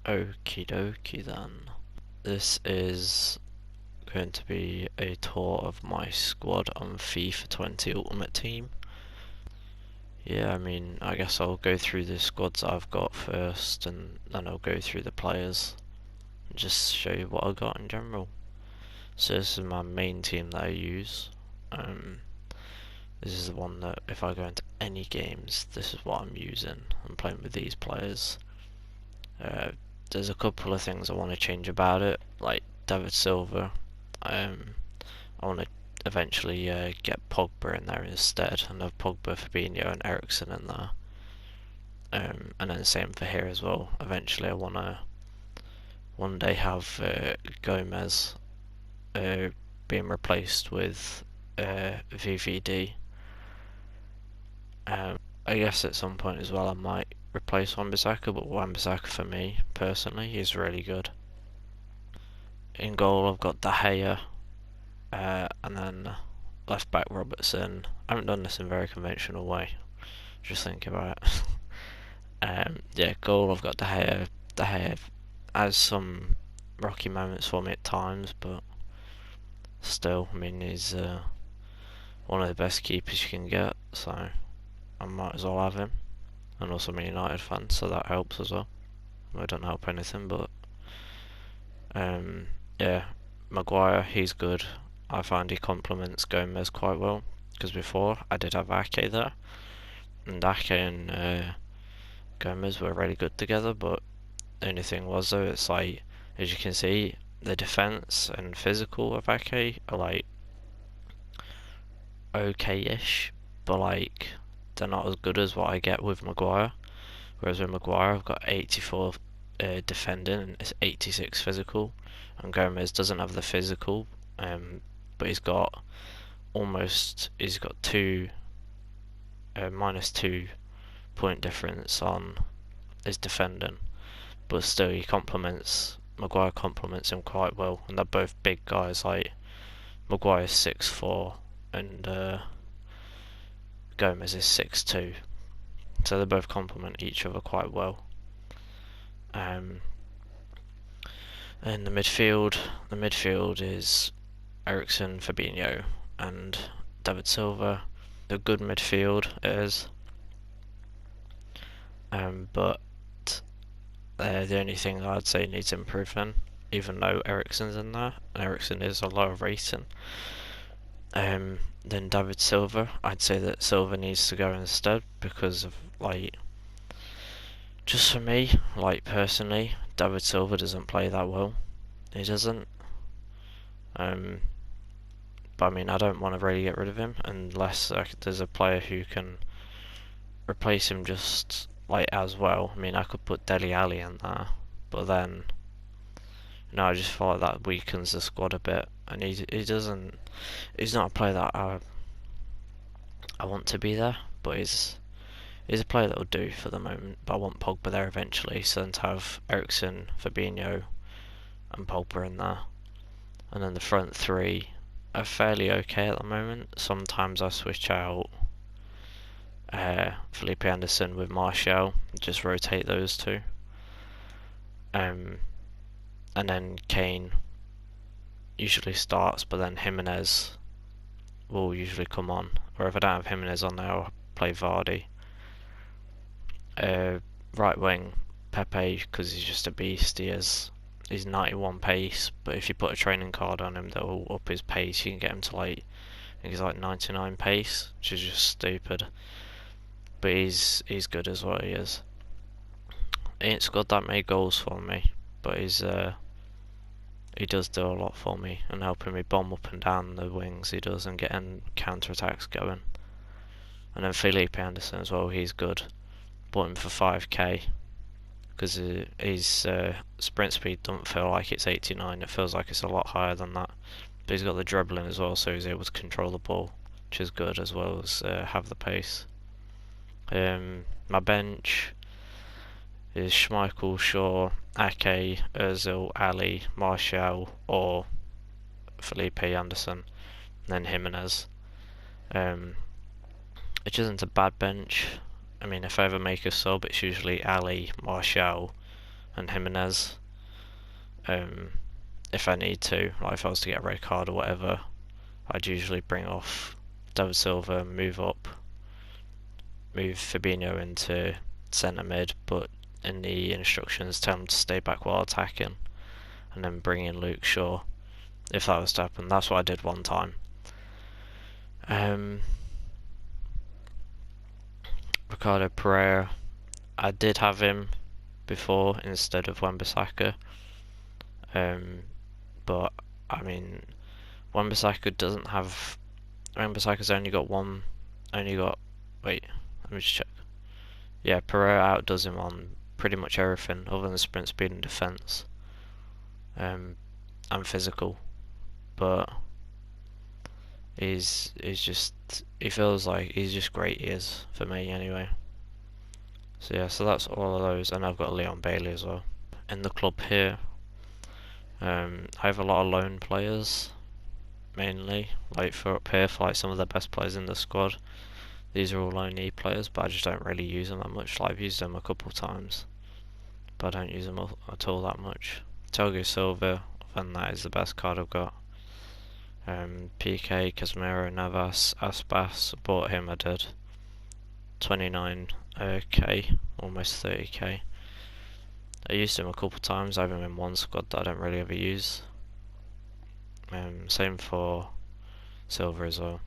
Okie dokie then. This is going to be a tour of my squad on FIFA 20 Ultimate Team. Yeah, I mean, I guess I'll go through the squads I've got first, and then I'll go through the players and just show you what I got in general. So this is my main team that I use. This is the one that if I go into any games, this is what I'm using. I'm playing with these players. There's a couple of things I want to change about it, like David Silva. I want to eventually get Pogba in there instead, and have Pogba, Fabinho and Eriksen in there. And then the same for here as well. Eventually I want to one day have Gomez being replaced with VVD. I guess at some point as well I might replace Wan-Bissaka, but Wan-Bissaka for me personally is really good. In goal I've got De Gea, and then left back Robertson. I haven't done this in a very conventional way, just think about it. Yeah, goal I've got De Gea. De Gea has some rocky moments for me at times, but still, I mean, he's one of the best keepers you can get, so I might as well have him. And also I'm a United fan, so that helps as well. I don't help anything, but yeah, Maguire, he's good. I find he complements Gomez quite well, because before I did have Ake there, and Ake and Gomez were really good together, but the only thing was though, it's like, as you can see, the defense and physical of Ake are like okay-ish, but like they're not as good as what I get with Maguire. Whereas with Maguire, I've got 84 defending and it's 86 physical, and Gomez doesn't have the physical, but he's got two -2 point difference on his defending, but still Maguire complements him quite well, and they're both big guys. Like Maguire's 6'4" and Gomez is 6'2", so they both complement each other quite well. In the midfield is Eriksen, Fabinho, and David Silva. A good midfield it is, but the only thing I'd say needs improving, even though Eriksen's in there, and Eriksen is a lower rating. Then David Silva, I'd say that Silva needs to go instead, because of like, just for me, like personally, David Silva doesn't play that well. He doesn't. But I mean, I don't want to really get rid of him unless there's a player who can replace him just like as well. I mean, I could put Dele Alli in there, but then I just feel like that weakens the squad a bit, and he's not a player that I want to be there, but he's a player that will do for the moment. But I want Pogba there eventually, so then to have Eriksen, Fabinho, and Pogba in there, and then the front three are fairly okay at the moment. Sometimes I switch out Felipe Anderson with Martial, just rotate those two, and then Kane usually starts, but then Jimenez will usually come on, or if I don't have Jimenez on there, I'll play Vardy. Right wing, Pepe, because he's just a beast. He's 91 pace, but if you put a training card on him that will up his pace, you can get him to like, I think he's like 99 pace, which is just stupid. But he's good as what he is. He ain't scored that many goals for me, but he does do a lot for me, and helping me bomb up and down the wings he does, and getting counter attacks going. And then Felipe Anderson as well, he's good. Bought him for 5k, because his sprint speed doesn't feel like it's 89, it feels like it's a lot higher than that. But he's got the dribbling as well, so he's able to control the ball, which is good, as well as have the pace. My bench is Schmeichel, Shaw, Ake, Ozil, Ali, Martial, or Felipe Anderson, and then Jimenez. Which isn't a bad bench. I mean, if I ever make a sub, it's usually Ali, Martial, and Jimenez. If I need to, like if I was to get a red card or whatever, I'd usually bring off David Silva, move Fabinho into centre mid, but in the instructions tell him to stay back while attacking, and then bring in Luke Shaw if that was to happen. That's what I did one time. Ricardo Pereira, I did have him before instead of Wan-Bissaka, but I mean, Wan-Bissaka's only got wait, let me just check. Yeah, Pereira outdoes him on pretty much everything other than sprint speed and defense, and physical, but he feels like he's just great. He is, for me anyway. So yeah, so that's all of those, and I've got Leon Bailey as well. In the club here, I have a lot of loan players, mainly, like for up here, for like some of the best players in the squad. These are all loanee players, but I just don't really use them that much. Like, I've used them a couple of times, but I don't use them at all that much. Thiago Silva, and that is the best card I've got. PK, Casemiro, Navas, Aspas, bought him, I did. 29k, almost 30k. I used him a couple of times. I have him in one squad that I don't really ever use. Same for Silver as well.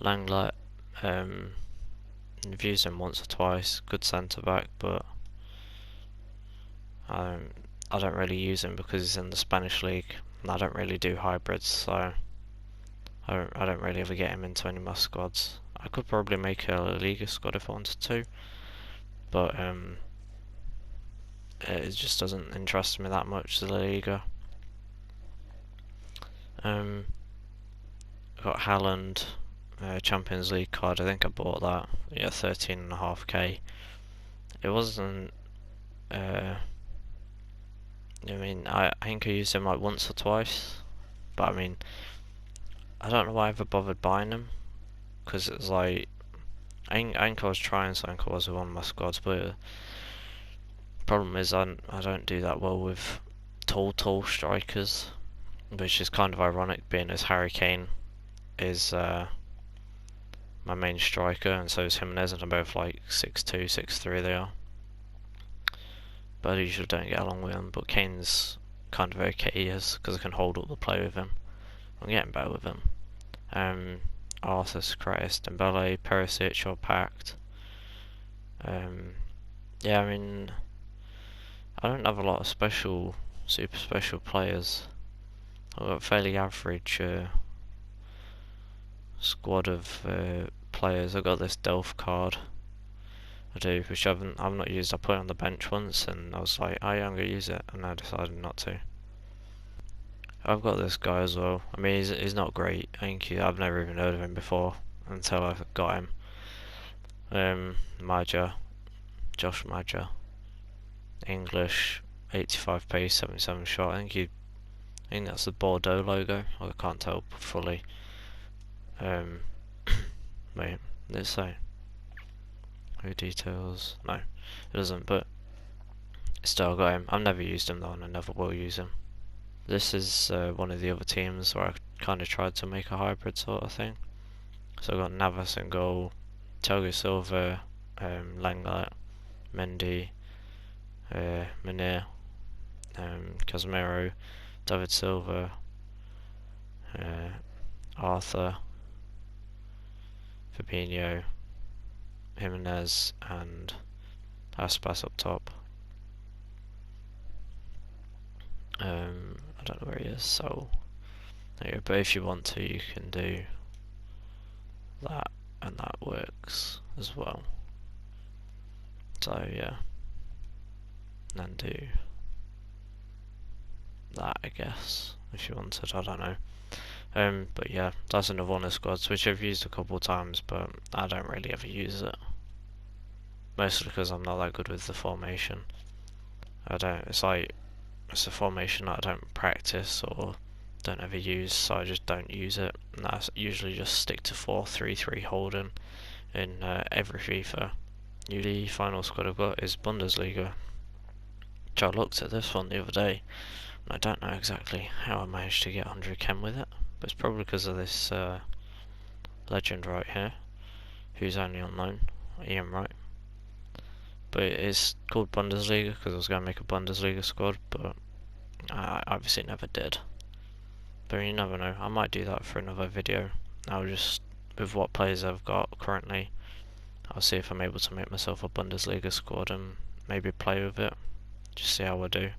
Langlet, I've used him once or twice. Good centre back, but I don't really use him because he's in the Spanish league, and I don't really do hybrids, so I don't really ever get him into any of my squads. I could probably make a La Liga squad if I wanted to, but it just doesn't interest me that much, the La Liga. Got Haaland, Champions League card. I think I bought that. Yeah, 13.5k. It wasn't. I mean, I think I used him like once or twice, but I mean, I don't know why I ever bothered buying him, because it's like I think I was trying something I was with one of my squads, but the problem is I don't do that well with tall strikers, which is kind of ironic, being as Harry Kane is my main striker, and so is Jimenez, and they're both like 6'2", 6'3" they are. But I usually don't get along with him, but Kane's kind of okay, he is, because I can hold up the play with him. I'm getting better with him. Arthur, Socrates, Dembele, Perisic, all packed. Yeah, I mean, I don't have a lot of super special players. I've got a fairly average squad of players. I've got this Delph card, I do, which I've not used. I put it on the bench once, and I was like, oh yeah, I'm gonna use it, and I decided not to. I've got this guy as well. I mean, he's not great. I've never even heard of him before until I got him. Josh Maja, English, 85 pace, 77 shot. I think that's the Bordeaux logo. I can't tell fully. Wait, let's say. Who details? No, it doesn't, but still got him. I've never used him though, and I never will use him. This is one of the other teams where I kind of tried to make a hybrid sort of thing. So I've got Navas in goal, Thiago Silva, Langlet, Mendy, Munir, Casemiro, David Silva, Arthur, Fabinho, Jimenez, and Aspas up top. I don't know where he is, so there you go. But if you want to, you can do that, and that works as well. So yeah, and then do that, I guess, if you wanted. I don't know. But yeah, that's another one of the squads which I've used a couple of times, but I don't really ever use it. Mostly because I'm not that good with the formation. It's a formation that I don't practice or don't ever use, so I just don't use it. And I usually just stick to 4-3-3 holding in every FIFA. Usually, final squad I've got is Bundesliga, I looked at this one the other day, and I don't know exactly how I managed to get 100 chem with it, but it's probably because of this legend right here, who's only on loan, Ian Wright. But it's called Bundesliga because I was going to make a Bundesliga squad, but I obviously never did. But you never know, I might do that for another video. I'll just, with what players I've got currently, I'll see if I'm able to make myself a Bundesliga squad and maybe play with it, just see how I do.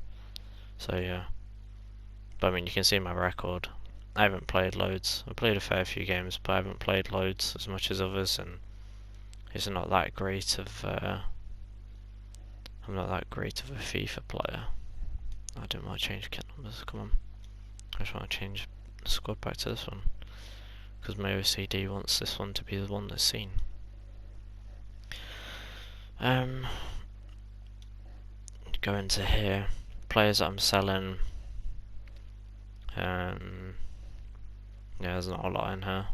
So yeah, but I mean, you can see my record. I haven't played loads. I played a fair few games, but I haven't played loads as much as others, and it's not that great of I'm not that great of a FIFA player. I don't want to change kit numbers, come on. I just want to change the squad back to this one, because my OCD wants this one to be the one that's seen. Go into here, players that I'm selling. Yeah, there's not a lot in here.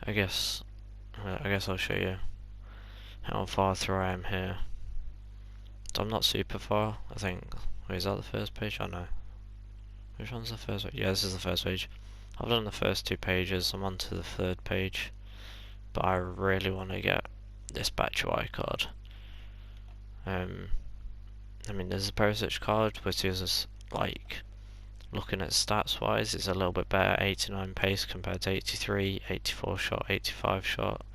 I guess I'll show you how far through I am here. So I'm not super far, I think. Wait, is that the first page? Oh no. Which one's the first page? Yeah, this is the first page. I've done the first 2 pages, I'm on to the 3rd page. But I really want to get this Batch UI card. I mean, there's a Perisic card, which is like, looking at stats wise, it's a little bit better. 89 pace compared to 83, 84 shot, 85 shot,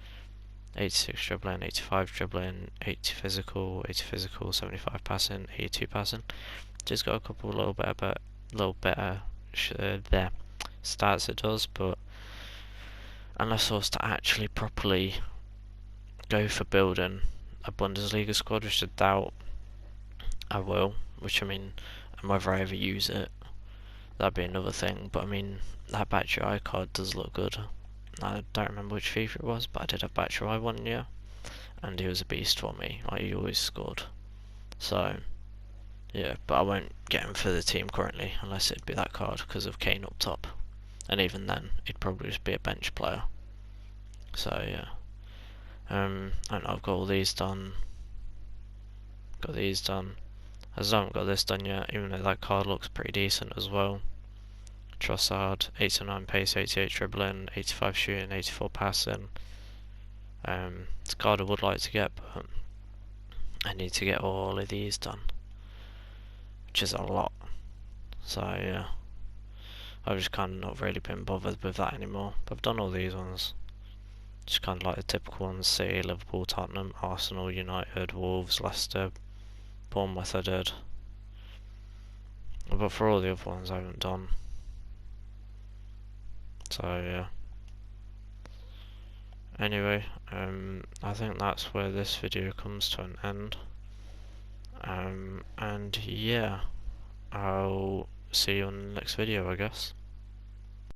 86 dribbling, 85 dribbling, 80 physical, 75 passing, 82 passing. Just got a couple little better there stats it does, but unless I was to actually properly go for building a Bundesliga squad, which I doubt I will, which I mean, and whether I ever use it, that'd be another thing. But I mean, that Batch UI card does look good. I don't remember which FIFA it was, but I did have Batch UI one year, and he was a beast for me. Like, he always scored. So yeah, but I won't get him for the team currently unless it'd be that card because of Kane up top, and even then he'd probably just be a bench player. So yeah, and I've got all these done. Got these done. I still haven't got this done yet, even though that card looks pretty decent as well. Trossard, 89 pace, 88 dribbling, 85 shooting, 84 passing. It's a card I would like to get, but I need to get all of these done, which is a lot. So yeah, I've just kind of not really been bothered with that anymore. But I've done all these ones, just kind of like the typical ones: City, Liverpool, Tottenham, Arsenal, United, Wolves, Leicester, Bournemouth I did. But for all the other ones I haven't done. So yeah. Anyway, I think that's where this video comes to an end. And yeah, I'll see you on the next video, I guess.